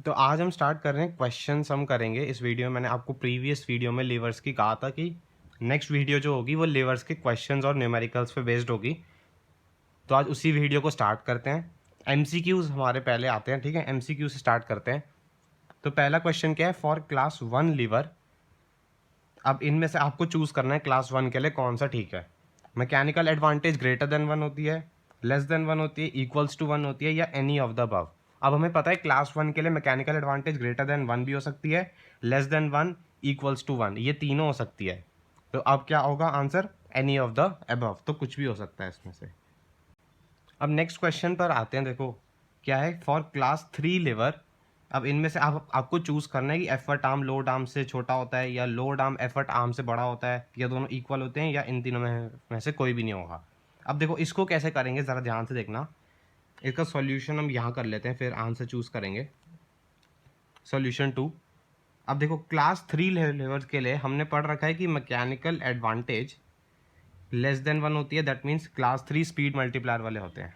तो आज हम स्टार्ट कर रहे हैं क्वेश्चन हम करेंगे इस वीडियो में। मैंने आपको प्रीवियस वीडियो में लीवर्स की कहा था कि नेक्स्ट वीडियो जो होगी वो लीवर्स के क्वेश्चंस और न्यूमेरिकल्स पे बेस्ड होगी। तो आज उसी वीडियो को स्टार्ट करते हैं। एमसीक्यूज हमारे पहले आते हैं, ठीक है। एमसीक्यू से स्टार्ट करते हैं। तो पहला क्वेश्चन क्या है, फॉर क्लास 1 लीवर। अब इनमें से आपको चूज करना है क्लास 1 के लिए कौन सा ठीक है। मैकेनिकल एडवांटेज ग्रेटर देन 1 होती है, लेस देन 1 होती है, इक्वल्स टू 1 होती है, या एनी ऑफ द अबव। अब हमें पता है क्लास 1 के लिए मैकेनिकल एडवांटेज ग्रेटर देन 1 भी हो सकती है, लेस देन 1, इक्वल्स टू 1, ये तीनों हो सकती है। तो अब क्या होगा answer, any of the above. तो कुछ भी हो सकता है इसमें से। अब नेक्स्ट क्वेश्चन पर आते हैं। देखो क्या है, फॉर क्लास 3 लीवर। अब इनमें से आपको चूज करना है कि एफर्ट आर्म लोड आर्म से छोटा होता है, या लोड आर्म एफर्ट आर्म से बड़ा होता है, या दोनों इक्वल होते हैं, या इन तीनों में से कोई भी नहीं होगा। अब देखो इसको कैसे करेंगे, ज़रा ध्यान से देखना। इसका सॉल्यूशन हम यहाँ कर लेते हैं, फिर आंसर चूज करेंगे। सॉल्यूशन 2। अब देखो क्लास 3 लेवल के लिए हमने पढ़ रखा है कि मैकेनिकल एडवांटेज लेस देन 1 होती है। That means class 3 speed multiplier वाले होते हैं।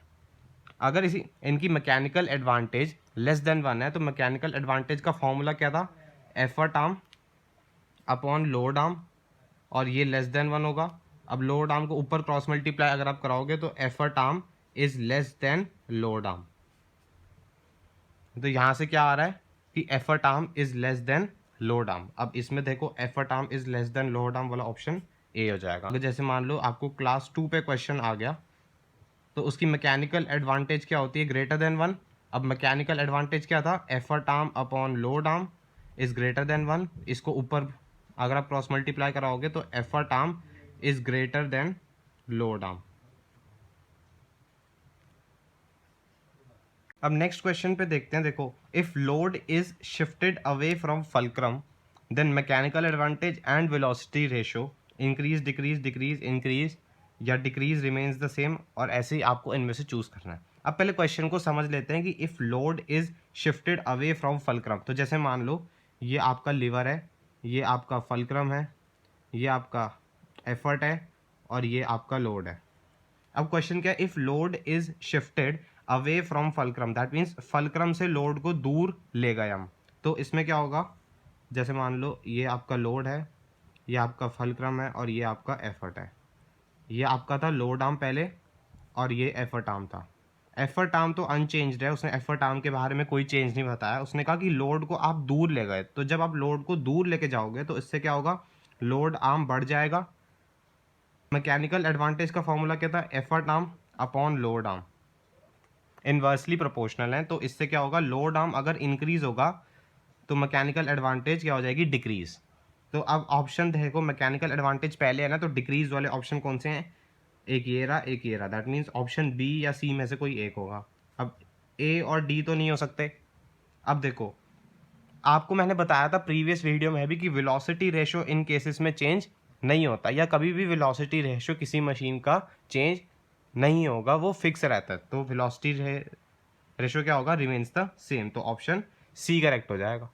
अगर इसी इनकी मैकेनिकल एडवांटेज लेस देन 1 है तो मैकेनिकल एडवांटेज का फॉर्मूला क्या था, effort arm upon load arm, और ये लेस देन 1 होगा। अब लोड आर्म को ऊपर क्रॉस मल्टीप्लाई अगर आप कराओगे तो effort arm is less then load arm. तो यहाँ से क्या आ रहा है कि effort arm is less then load arm. अब इसमें देखो effort arm is less then load arm वाला ऑप्शन ए हो जाएगा। अगर जैसे मान लो आपको क्लास 2 पे क्वेश्चन आ गया तो उसकी मैकेनिकल एडवांटेज क्या होती है, ग्रेटर देन 1। अब मैकेनिकल एडवांटेज क्या था, effort arm upon load arm is greater than 1। इसको ऊपर अगर आप क्रॉस मल्टीप्लाई कराओगे तो effort arm is greater than load arm. अब नेक्स्ट क्वेश्चन पे देखते हैं। देखो if load is shifted away from fulcrum then mechanical advantage and velocity ratio increase decrease decrease increase या डिक्रीज रिमेन्स द सेम, और ऐसे ही आपको इनमें से चूज करना है। अब पहले क्वेश्चन को समझ लेते हैं कि if load is shifted away from fulcrum. तो जैसे मान लो ये आपका लीवर है, ये आपका फल्क्रम है, ये आपका एफर्ट है, और ये आपका लोड है। अब क्वेश्चन क्या है, if load is shifted away from fulcrum, that means fulcrum से लोड को दूर ले गए हम। तो इसमें क्या होगा, जैसे मान लो ये आपका लोड है, ये आपका फल्क्रम है, और ये आपका एफर्ट है। ये आपका था लोड आर्म पहले, और ये एफर्ट आर्म था। एफर्ट आर्म तो अनचेंज्ड है, उसने एफर्ट आर्म के बारे में कोई चेंज नहीं बताया। उसने कहा कि लोड को आप दूर ले गए। तो जब आप लोड को दूर लेके जाओगे तो इससे क्या होगा, लोड आर्म बढ़ जाएगा। मैकेनिकल एडवांटेज का फॉर्मूला क्या था, effort arm upon load arm inversely proportional है। तो इससे क्या होगा, लोड आर्म अगर इंक्रीज होगा तो मैकेनिकल एडवांटेज क्या हो जाएगी, डिक्रीज। तो अब ऑप्शन देखो, मैकेनिकल एडवांटेज पहले है ना, तो डिक्रीज वाले ऑप्शन कौन से हैं, एक ये रहा, एक ये रहा। दैट मीन्स ऑप्शन बी या सी में से कोई एक होगा। अब ए और डी तो नहीं हो सकते। अब देखो आपको मैंने बताया था प्रीवियस वीडियो में भी कि वेलोसिटी रेशियो इन केसेस में चेंज नहीं होता, या कभी भी वेलोसिटी रेशियो किसी मशीन का चेंज नहीं होगा, वो फिक्स रहता है। तो वेलोसिटी रेशियो क्या होगा, रिमेन्स द सेम। तो ऑप्शन सी करेक्ट हो जाएगा।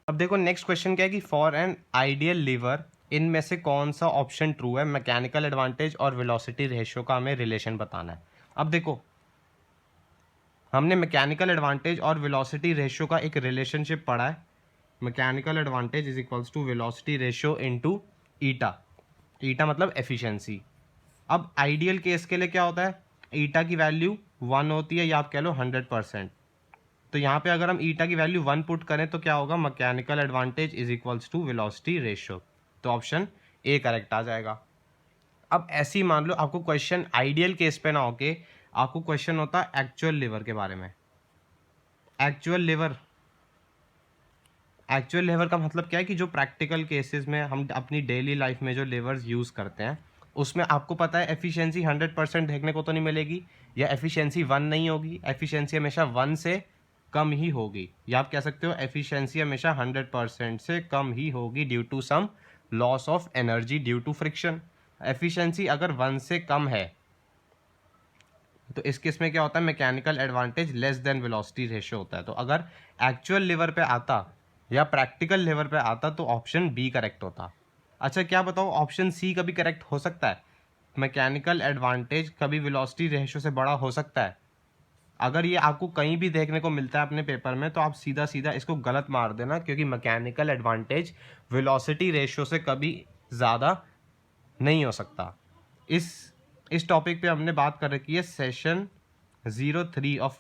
अब देखो नेक्स्ट क्वेश्चन क्या है कि फॉर एन आइडियल लीवर इनमें से कौन सा ऑप्शन ट्रू है, मैकेनिकल एडवांटेज और वेलोसिटी रेशियो का हमें रिलेशन बताना है। अब देखो हमने मैकेनिकल एडवांटेज और वेलोसिटी रेशियो का एक रिलेशनशिप पढ़ा है। Mechanical advantage is equals to velocity ratio into eta. Eta मतलब एफिशिएंसी। अब आइडियल केस के लिए क्या होता है, ईटा की वैल्यू 1 होती है, या आप कह लो 100%। तो यहाँ पे अगर हम ईटा की वैल्यू 1 पुट करें तो क्या होगा, mechanical advantage is equals to velocity ratio. तो ऑप्शन ए करेक्ट आ जाएगा। अब ऐसे ही मान लो आपको क्वेश्चन आइडियल केस पे ना होके आपको क्वेश्चन होता है एक्चुअल लीवर के बारे में। एक्चुअल लीवर, एक्चुअल लीवर का मतलब क्या है कि जो प्रैक्टिकल केसेस में हम अपनी डेली लाइफ में जो लीवर्स यूज़ करते हैं उसमें आपको पता है एफिशिएंसी 100% देखने को तो नहीं मिलेगी, या एफिशिएंसी 1 नहीं होगी। एफिशिएंसी हमेशा 1 से कम ही होगी, या आप कह सकते हो एफिशिएंसी हमेशा 100% से कम ही होगी due to some loss of energy due to friction. Efficiency अगर 1 से कम है तो इस केस में क्या होता है, mechanical advantage less than velocity ratio होता है। तो अगर एक्चुअल लीवर पे आता या प्रैक्टिकल लीवर पे आता तो ऑप्शन बी करेक्ट होता। अच्छा क्या बताओ, ऑप्शन सी कभी करेक्ट हो सकता है, मैकेनिकल एडवांटेज कभी वेलोसिटी रेशियो से बड़ा हो सकता है। अगर ये आपको कहीं भी देखने को मिलता है अपने पेपर में तो आप सीधा सीधा इसको गलत मार देना, क्योंकि मैकेनिकल एडवांटेज वेलोसिटी रेशियो से कभी ज़्यादा नहीं हो सकता। इस टॉपिक पे हमने बात कर रखी है सेशन 03 ऑफ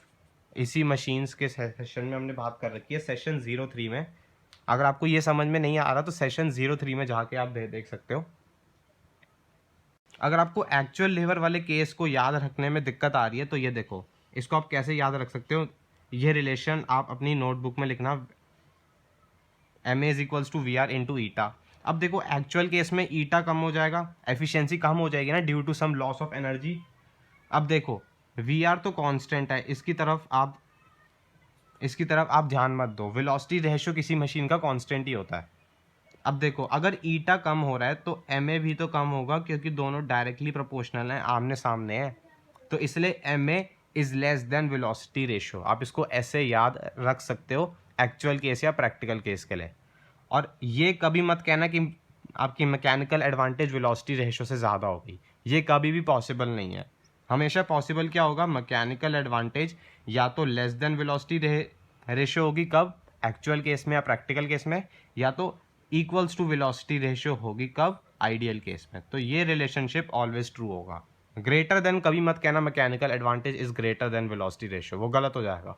इसी मशीन्स के सेशन में हमने बात कर रखी है सेशन 03 में। अगर आपको ये समझ में नहीं आ रहा तो सेशन 03 में जाके आप देख सकते हो। अगर आपको एक्चुअल लेबर वाले केस को याद रखने में दिक्कत आ रही है तो ये देखो, इसको आप कैसे याद रख सकते हो। ये रिलेशन आप अपनी नोटबुक में लिखना, M A is equals to V R into eta. अब देखो एक्चुअल केस में ईटा कम हो जाएगा, एफिशिएंसी कम हो जाएगी ना due to some loss of energy. अब देखो वी आर तो कांस्टेंट है, इसकी तरफ आप ध्यान मत दो, वेलोसिटी रेशियो किसी मशीन का कांस्टेंट ही होता है। अब देखो अगर ईटा कम हो रहा है तो एम ए भी तो कम होगा, क्योंकि दोनों डायरेक्टली प्रोपोर्शनल हैं, आमने सामने हैं। तो इसलिए M A is less than velocity ratio. आप इसको ऐसे याद रख सकते हो एक्चुअल केस या प्रैक्टिकल केस के लिए। और ये कभी मत कहना कि आपकी मैकेनिकल एडवांटेज वेलोसिटी रेशियो से ज़्यादा होगी, ये कभी भी पॉसिबल नहीं है। हमेशा पॉसिबल क्या होगा, मैकेनिकल एडवांटेज या तो लेस देन वेलोसिटी रेशियो होगी, कब, एक्चुअल केस में या प्रैक्टिकल केस में, या तो इक्वल्स टू वेलोसिटी रेशियो होगी, कब, आइडियल केस में। तो ये रिलेशनशिप ऑलवेज ट्रू होगा। ग्रेटर देन कभी मत कहना mechanical advantage is greater then velocity ratio, वो गलत हो जाएगा।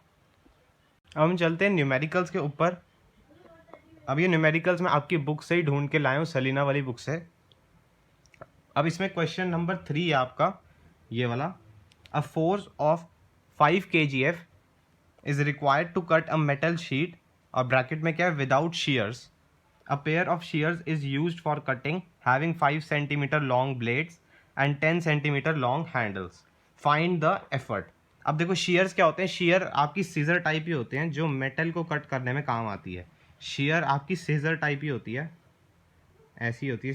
अब हम चलते हैं न्यूमेरिकल्स के ऊपर। अब ये न्यूमेरिकल्स मैं आपकी बुक से ही ढूंढ के लाया हूँ, सलीना वाली बुक से। अब इसमें क्वेश्चन नंबर 3 है आपका ये वाला। A force of 5 kgf is required to cut a metal sheet, और ब्रैकेट में क्या है, without shears. A pair of shears is used for cutting, having 5 centimeter long blades and 10 centimeter long handles. Find the effort. अब देखो shears क्या होते हैं, shear आपकी सीजर टाइप ही होते हैं जो मेटल को कट करने में काम आती है। shear आपकी सीजर टाइप ही होती है, ऐसी होती है,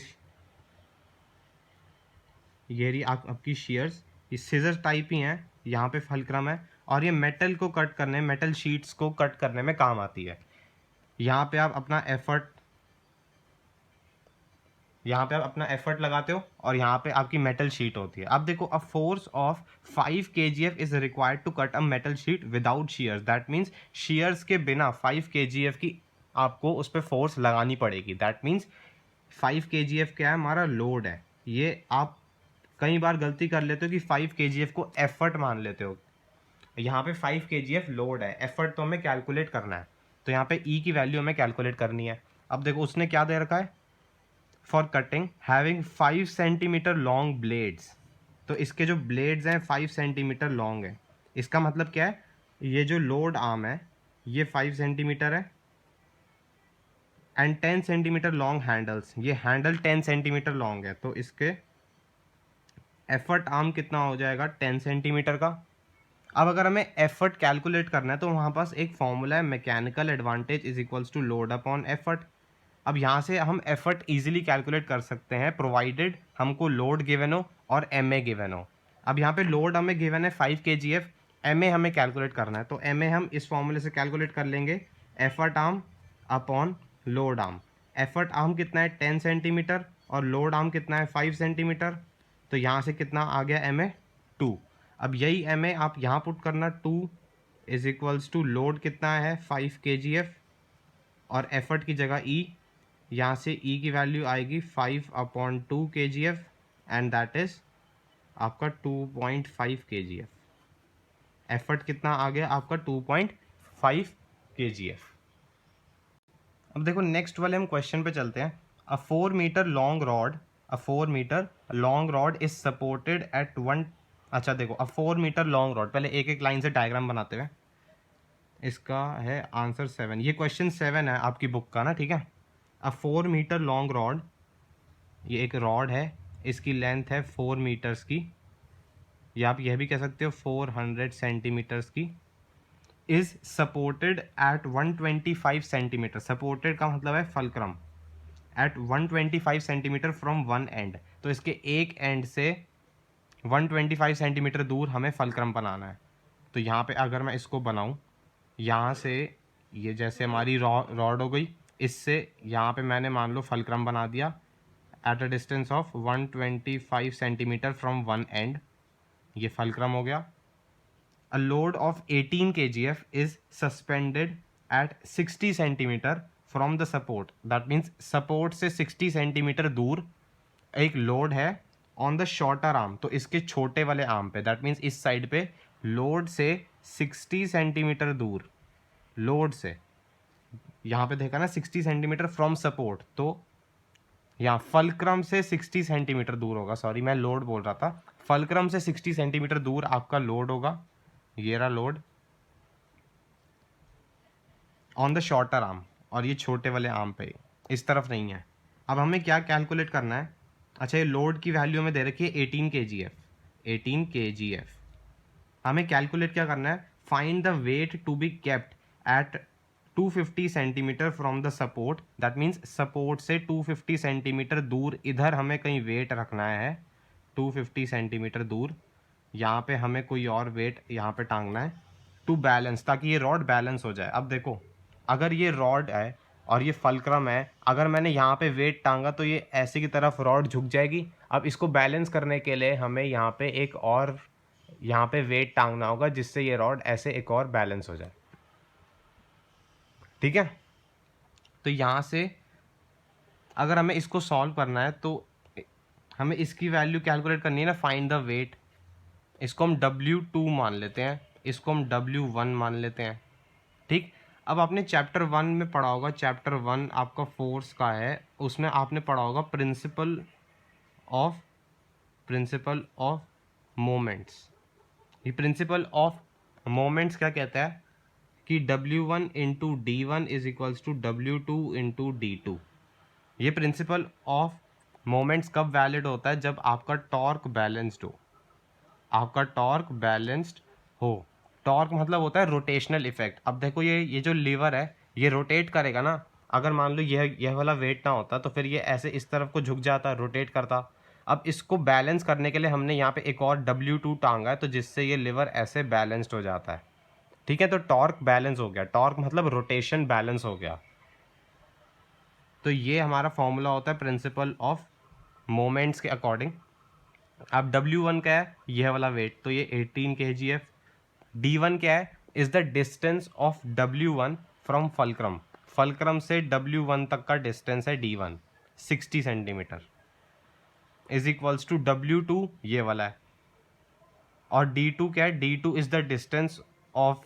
ये रही आपकी shears, ये सीजर टाइप ही हैं, यहाँ पे फलक्रम है, और ये मेटल को कट करने, मेटल शीट्स को कट करने में काम आती है। यहाँ पे आप अपना एफर्ट लगाते हो और यहाँ पे आपकी मेटल शीट होती है। अब देखो a force of 5 kgf is required to cut a metal sheet without shears. That means shears के बिना 5 kgf की आपको उस पर फोर्स लगानी पड़ेगी। दैट मीन्स 5 kgf क्या है, हमारा लोड है। ये आप कई बार गलती कर लेते हो कि 5 kgf को एफर्ट मान लेते हो। यहाँ पे 5 kgf लोड है, एफर्ट तो हमें कैलकुलेट करना है, तो यहाँ पे ई की वैल्यू हमें कैलकुलेट करनी है। अब देखो उसने क्या दे रखा है, for cutting having 5 centimetre long blades. तो इसके जो ब्लेड्स हैं 5 सेंटीमीटर लॉन्ग है। इसका मतलब क्या है, ये जो लोड आर्म है ये 5 सेंटीमीटर है, एंड 10 सेंटीमीटर लॉन्ग हैंडल्स, ये हैंडल 10 सेंटीमीटर लॉन्ग है। तो इसके एफर्ट आर्म कितना हो जाएगा, 10 सेंटीमीटर का। अब अगर हमें एफर्ट कैलकुलेट करना है तो वहाँ पास एक फॉर्मूला है, mechanical advantage is equals to load upon effort. अब यहाँ से हम एफर्ट इजीली कैलकुलेट कर सकते हैं, प्रोवाइडेड हमको लोड गिवन हो और एम ए गिवन हो। अब यहाँ पे लोड हमें गिवन है 5 kgf, एम ए हमें कैलकुलेट करना है, तो एम ए हम इस फॉर्मूले से कैलकुलेट कर लेंगे, effort arm upon load arm. Effort arm कितना है 10 सेंटीमीटर और लोड आर्म कितना है 5 सेंटीमीटर, तो यहाँ से कितना आ गया एम ए 2। अब यही एम ए आप यहाँ पुट करना, 2 इज इक्वल्स टू लोड कितना है 5 kgf और एफर्ट की जगह ई, यहाँ से ई की वैल्यू आएगी 5/2 kgf एंड दैट इज आपका 2.5 kgf। एफर्ट कितना आ गया आपका 2.5 kgf। अब देखो नेक्स्ट वाले हम क्वेश्चन पे चलते हैं। A 4 metre long rod is supported at 1। अच्छा देखो अ 4 मीटर लॉन्ग रॉड, पहले एक एक लाइन से डायग्राम बनाते हुए, इसका है आंसर 7। ये क्वेश्चन 7 है आपकी बुक का ना, ठीक है। अ 4 मीटर लॉन्ग रॉड, ये एक रॉड है, इसकी लेंथ है 4 मीटर्स की, या आप यह भी कह सकते हो 400 सेंटीमीटर्स की, is supported at 125 centimetre. Supported का मतलब है fulcrum, at 125 centimetre from one end. तो इसके एक एंड से 125 सेंटीमीटर दूर हमें फलक्रम बनाना है। तो यहाँ पे अगर मैं इसको बनाऊँ, यहाँ से ये जैसे हमारी रॉड हो गई, इससे यहाँ पे मैंने मान लो फलक्रम बना दिया at a distance of 125 centimetre from one and, ये फलक्रम हो गया। a load of 18 kgf is suspended at 60 centimeter from the support. That means support से 60 सेंटीमीटर दूर एक लोड है ऑन द शॉर्टर आर्म, तो इसके छोटे वाले आर्म पे, दैट मीन्स इस साइड पे लोड से 60 सेंटीमीटर दूर, लोड से यहाँ पे देखा ना 60 सेंटीमीटर फ्रॉम सपोर्ट, तो यहाँ फलक्रम से 60 सेंटीमीटर दूर होगा, सॉरी मैं लोड बोल रहा था, फलक्रम से 60 सेंटीमीटर दूर आपका लोड होगा, ये रहा load on the shorter arm, और ये छोटे वाले आर्म पे, इस तरफ नहीं है। अब हमें क्या कैलकुलेट करना है, अच्छा ये लोड की वैल्यू हमें दे रखी है 18 kgf, 18 kgf। हमें कैलकुलेट क्या करना है, find the weight to be kept at 250 centimetre from the support, that means support से 250 सेंटीमीटर दूर इधर हमें कहीं वेट रखना है, 250 सेंटीमीटर दूर यहाँ पे हमें कोई और वेट यहाँ पे टांगना है टू बैलेंस, ताकि ये रॉड बैलेंस हो जाए। अब देखो अगर ये रॉड है और ये फलक्रम है, अगर मैंने यहाँ पे वेट टांगा तो ये ऐसे की तरफ रॉड झुक जाएगी। अब इसको बैलेंस करने के लिए हमें यहाँ पे एक और यहाँ पे वेट टांगना होगा, जिससे ये रॉड ऐसे एक और बैलेंस हो जाए, ठीक है। तो यहाँ से अगर हमें इसको सॉल्व करना है तो हमें इसकी वैल्यू कैलकुलेट करनी है ना, फाइंड द वेट। इसको हम W2 मान लेते हैं, इसको हम W1 मान लेते हैं, ठीक। अब आपने चैप्टर 1 में पढ़ा होगा, चैप्टर 1 आपका फोर्स का है, उसमें आपने पढ़ा होगा प्रिंसिपल ऑफ मोमेंट्स। ये प्रिंसिपल ऑफ मोमेंट्स क्या कहता है कि W1 into D1 is equals to W2 into D2। ये प्रिंसिपल ऑफ मोमेंट्स कब वैलिड होता है, जब आपका टॉर्क बैलेंस्ड हो, आपका टॉर्क बैलेंस्ड हो। टॉर्क मतलब होता है रोटेशनल इफेक्ट। अब देखो ये जो लीवर है ये रोटेट करेगा ना, अगर मान लो यह वाला वेट ना होता तो फिर ये ऐसे इस तरफ को झुक जाता, रोटेट करता। अब इसको बैलेंस करने के लिए हमने यहाँ पे एक और W2 टांगा है, तो जिससे ये लीवर ऐसे बैलेंस्ड हो जाता है, ठीक है। तो टॉर्क बैलेंस हो गया, टॉर्क मतलब रोटेशन बैलेंस हो गया। तो ये हमारा फॉर्मूला होता है प्रिंसिपल ऑफ मोमेंट्स के अकॉर्डिंग। अब W1 क्या है, यह वाला वेट, तो ये 18 kgf। D1 क्या है, is the distance of W1 from fulcrum, fulcrum से W1 तक का डिस्टेंस है D1 60 centimetre, is equals to W2 ये वाला है, और D2 क्या है, D2 is the distance of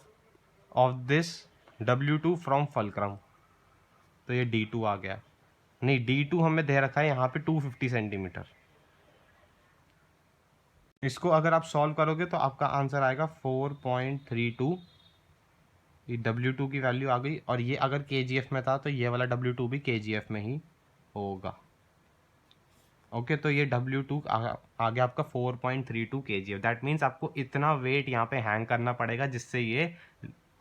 this W2 from fulcrum, तो ये D2 आ गया। नहीं, D2 हमें दे रखा है यहाँ पे 250 सेंटीमीटर। इसको अगर आप सॉल्व करोगे तो आपका आंसर आएगा 4.32। ये W2 की वैल्यू आ गई, और ये अगर kgf में था तो ये वाला W2 भी kgf में ही होगा। ओके, तो ये W2 आ गया आपका 4.32 kgf। दैट मीन्स आपको इतना वेट यहाँ पे हैंग करना पड़ेगा जिससे ये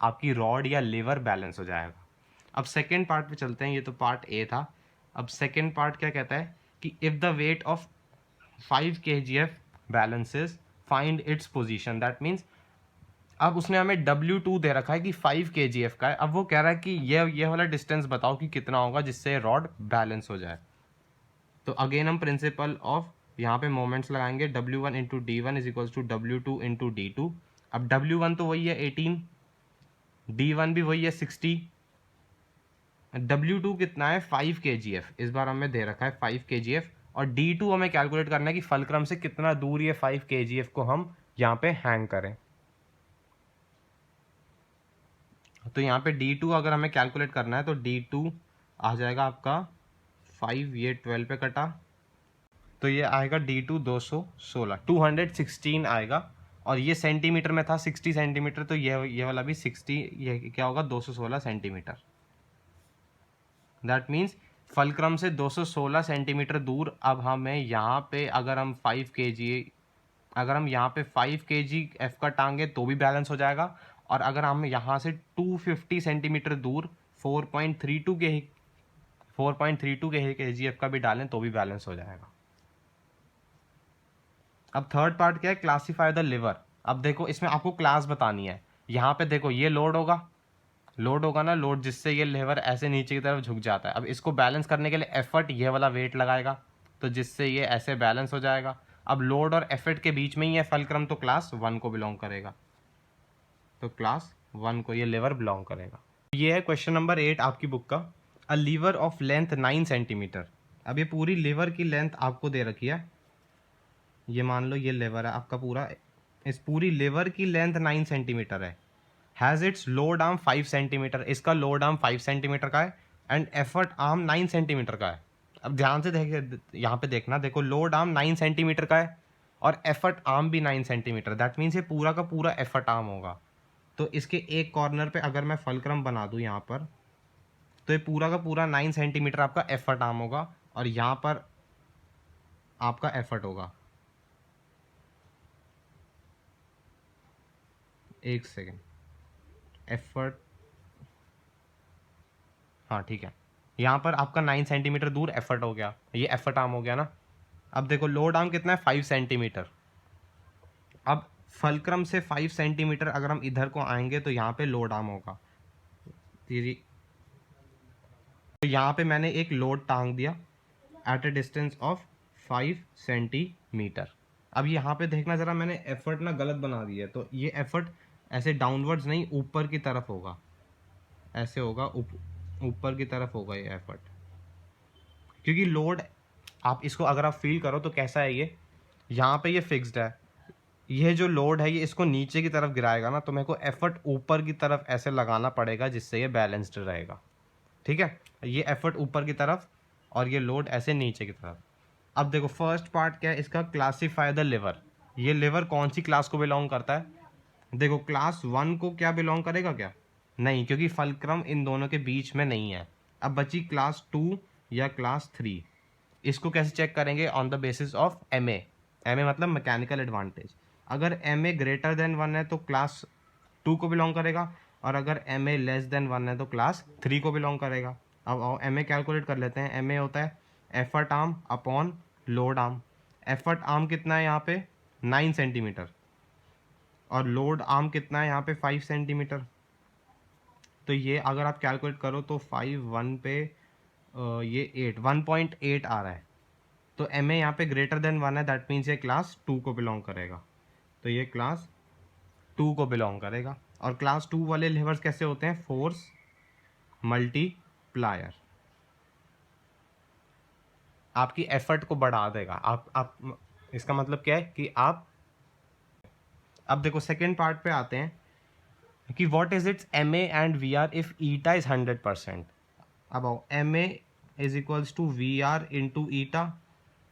आपकी रॉड या लीवर बैलेंस हो जाएगा। अब सेकेंड पार्ट पे चलते हैं, ये तो पार्ट ए था। अब सेकेंड पार्ट क्या कहता है कि if the weight of 5 kgf balances find its position। That means अब उसने हमें W2 दे रखा है कि 5 kgf का है। अब वो कह रहा है कि ये वाला डिस्टेंस बताओ कि कितना होगा जिससे रॉड बैलेंस हो जाए। तो अगेन हम प्रिंसिपल ऑफ यहाँ पे मोमेंट्स लगाएंगे, W1 into D1 is equals to W2 into D2। अब W1 तो वही है 18, D1 भी वही है 60, W2 कितना है 5 kgf, इस बार हमें दे रखा है 5 kgf, और D2 हमें कैलकुलेट करना है कि फलक्रम से कितना दूर ये 5 kgf को हम यहाँ पे हैंग करें। तो यहाँ पे D2 अगर हमें कैलकुलेट करना है तो D2 आ जाएगा आपका 5, ये 12 पे कटा, तो ये आएगा D2 216 आएगा, और ये सेंटीमीटर में था 60 सेंटीमीटर, तो ये वाला भी 60, ये क्या होगा 216 सेंटीमीटर। दैट मीन्स फलक्रम से 216 सेंटीमीटर दूर अब हमें यहाँ पे अगर हम 5 kg, अगर हम यहाँ पे 5 kgf का टांगे तो भी बैलेंस हो जाएगा, और अगर हम यहाँ से 250 सेंटीमीटर दूर 4.32 kgf का भी डालें तो भी बैलेंस हो जाएगा। अब थर्ड पार्ट क्या है, क्लासीफाई द लिवर। अब देखो इसमें आपको क्लास बतानी है। यहाँ पे देखो ये लोड होगा ना, लोड जिससे ये लीवर ऐसे नीचे की तरफ झुक जाता है। अब इसको बैलेंस करने के लिए एफर्ट ये वाला वेट लगाएगा, तो जिससे ये ऐसे बैलेंस हो जाएगा। अब लोड और एफर्ट के बीच में ही है फलक्रम, तो क्लास 1 को बिलोंग करेगा। तो क्लास 1 को ये लीवर बिलोंग करेगा। ये है क्वेश्चन नंबर 8 आपकी बुक का। A lever of length 9 centimetre. अब ये पूरी लीवर की लेंथ आपको दे रखी है, ये मान लो ये लीवर है आपका पूरा, इस पूरी लीवर की लेंथ 9 सेंटीमीटर है। Has its load arm 5 centimetre, इसका लोड आर्म 5 सेंटीमीटर का है एंड एफर्ट आर्म 9 सेंटीमीटर का है। अब ध्यान से देख, यहाँ पे देखना, देखो लोड आर्म 9 सेंटीमीटर का है और एफर्ट आर्म भी 9 सेंटीमीटर, दैट मीन्स ये पूरा का पूरा एफर्ट आर्म होगा। तो इसके एक कॉर्नर पे अगर मैं फलक्रम बना दूँ यहाँ पर, तो ये पूरा का पूरा 9 सेंटीमीटर आपका एफर्ट आर्म होगा और यहाँ पर आपका एफर्ट होगा। एक सेकेंड, एफर्ट, हाँ ठीक है, यहाँ पर आपका 9 सेंटीमीटर दूर एफर्ट हो गया, ये एफर्ट आर्म हो गया ना। अब देखो लोड आर्म कितना है, 5 सेंटीमीटर। अब फलक्रम से 5 सेंटीमीटर अगर हम इधर को आएंगे तो यहाँ पे लोड आर्म होगा। तो यहाँ पे मैंने एक लोड टांग दिया at a distance of 5 centimetre. अब यहाँ पे देखना ज़रा, मैंने एफर्ट ना गलत बना दिया है, तो ये एफर्ट ऐसे डाउनवर्ड्स नहीं ऊपर की तरफ होगा, ऐसे होगा, ऊपर की तरफ होगा ये एफर्ट, क्योंकि लोड आप इसको अगर आप फील करो तो कैसा है, ये यहाँ पे ये फिक्स्ड है, ये जो लोड है ये इसको नीचे की तरफ गिराएगा ना, तो मेरे को एफर्ट ऊपर की तरफ ऐसे लगाना पड़ेगा जिससे ये बैलेंस्ड रहेगा। ठीक है, ये एफर्ट ऊपर की तरफ और ये लोड ऐसे नीचे की तरफ। अब देखो फर्स्ट पार्ट क्या है इसका, क्लासीफाई द लिवर। ये लिवर कौन सी क्लास को बिलोंग करता है? देखो क्लास 1 को क्या बिलोंग करेगा क्या? नहीं, क्योंकि फलक्रम इन दोनों के बीच में नहीं है। अब बची क्लास 2 या क्लास 3। इसको कैसे चेक करेंगे? On the basis of M A मतलब मैकेनिकल एडवांटेज। अगर एम ए ग्रेटर देन 1 है तो क्लास 2 को बिलोंग करेगा, और अगर एम ए लेस देन 1 है तो क्लास 3 को बिलोंग करेगा। अब एम ए कैलकुलेट कर लेते हैं। एम ए होता है effort arm upon load arm. Effort arm कितना है यहाँ पे? 9 सेंटीमीटर, और लोड आर्म कितना है यहाँ पे? 5 सेंटीमीटर। तो ये अगर आप कैलकुलेट करो तो 5 1 पे ये 8 1.8 आ रहा है। तो एम ए यहाँ पे ग्रेटर देन 1 है, दैट मीन्स ये क्लास 2 को बिलोंग करेगा। तो ये क्लास 2 को बिलोंग करेगा। और क्लास 2 वाले लेवर्स कैसे होते हैं? फोर्स मल्टीप्लायर, आपकी एफर्ट को बढ़ा देगा। आप इसका मतलब क्या है कि आप, अब देखो सेकेंड पार्ट पे आते हैं कि what is its M A and V R if eta is 100%। अब आओ, M A is equals to V R into eta.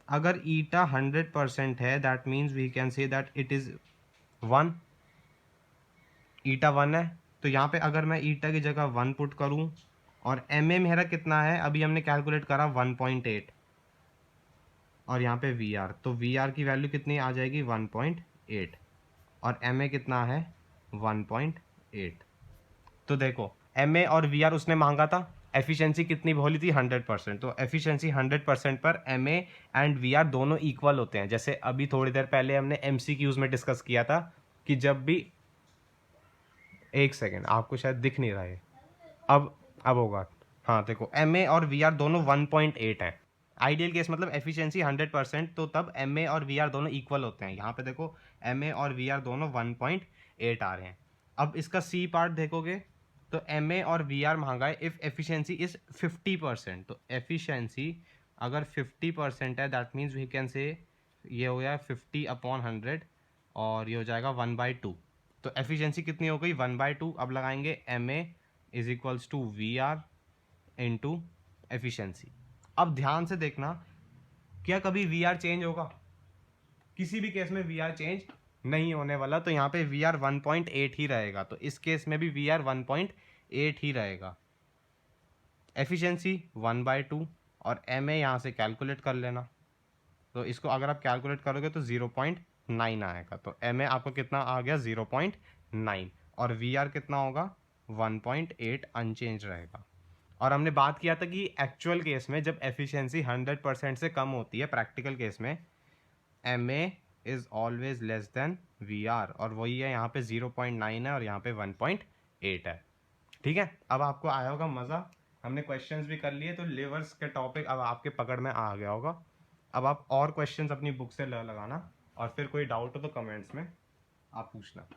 अगर ईटा 100% है that means we can say that it is 1। Eta 1 है, तो यहाँ पे अगर मैं ईटा की जगह 1 पुट करूँ, और एम ए मेरा कितना है अभी हमने कैलकुलेट करा 1.8, और यहाँ पे वी आर, तो वी आर की वैल्यू कितनी आ जाएगी? 1.8, और एम ए कितना है? 1.8। तो देखो एम ए और वी आर उसने मांगा था, एफिशिएंसी कितनी बोली थी? 100%। तो एफिशिएंसी 100% पर M A and V R दोनों इक्वल होते हैं। जैसे अभी थोड़ी देर पहले हमने MCQs में डिस्कस किया था कि जब भी, एक सेकेंड, आपको शायद दिख नहीं रहा है, अब होगा। हाँ देखो एम ए और वी आर दोनों 1.8 हैं। आइडियल केस मतलब एफिशिएंसी 100%, तो तब एम ए और वी आर दोनों इक्वल होते हैं। यहाँ पे देखो एम ए और वी आर दोनों 1.8 आ रहे हैं। अब इसका सी पार्ट देखोगे तो एम ए और वी आर मांगा है इफ़ एफिशिएंसी इज 50%। तो एफिशिएंसी अगर 50% है दैट मीन्स वी कैन से ये हो गया 50/100, और ये हो जाएगा 1/2। तो एफिशिएंसी कितनी हो गई? 1/2। अब लगाएंगे M A is equals to V R into efficiency. अब ध्यान से देखना, क्या कभी वी आर चेंज होगा? किसी भी केस में वी आर चेंज नहीं होने वाला, तो यहाँ पे वी आर 1.8 ही रहेगा। तो इस केस में भी वी आर 1.8 ही रहेगा। एफिशिएंसी 1/2, और एम ए यहाँ से कैलकुलेट कर लेना। तो इसको अगर आप कैलकुलेट करोगे तो 0.9 आएगा। तो एम ए आपको कितना आ गया? 0.9, और वी आर कितना होगा? 1.8 अनचेंज रहेगा। और हमने बात किया था कि एक्चुअल केस में जब एफिशिएंसी 100% से कम होती है, प्रैक्टिकल केस में M A is always less than V R, और वही है यहाँ पे 0.9 है और यहाँ पे 1.8 है। ठीक है, अब आपको आया होगा मज़ा, हमने क्वेश्चंस भी कर लिए, तो लिवर्स के टॉपिक अब आपके पकड़ में आ गया होगा। अब आप और क्वेश्चंस अपनी बुक से लगाना, और फिर कोई डाउट हो तो कमेंट्स में आप पूछना।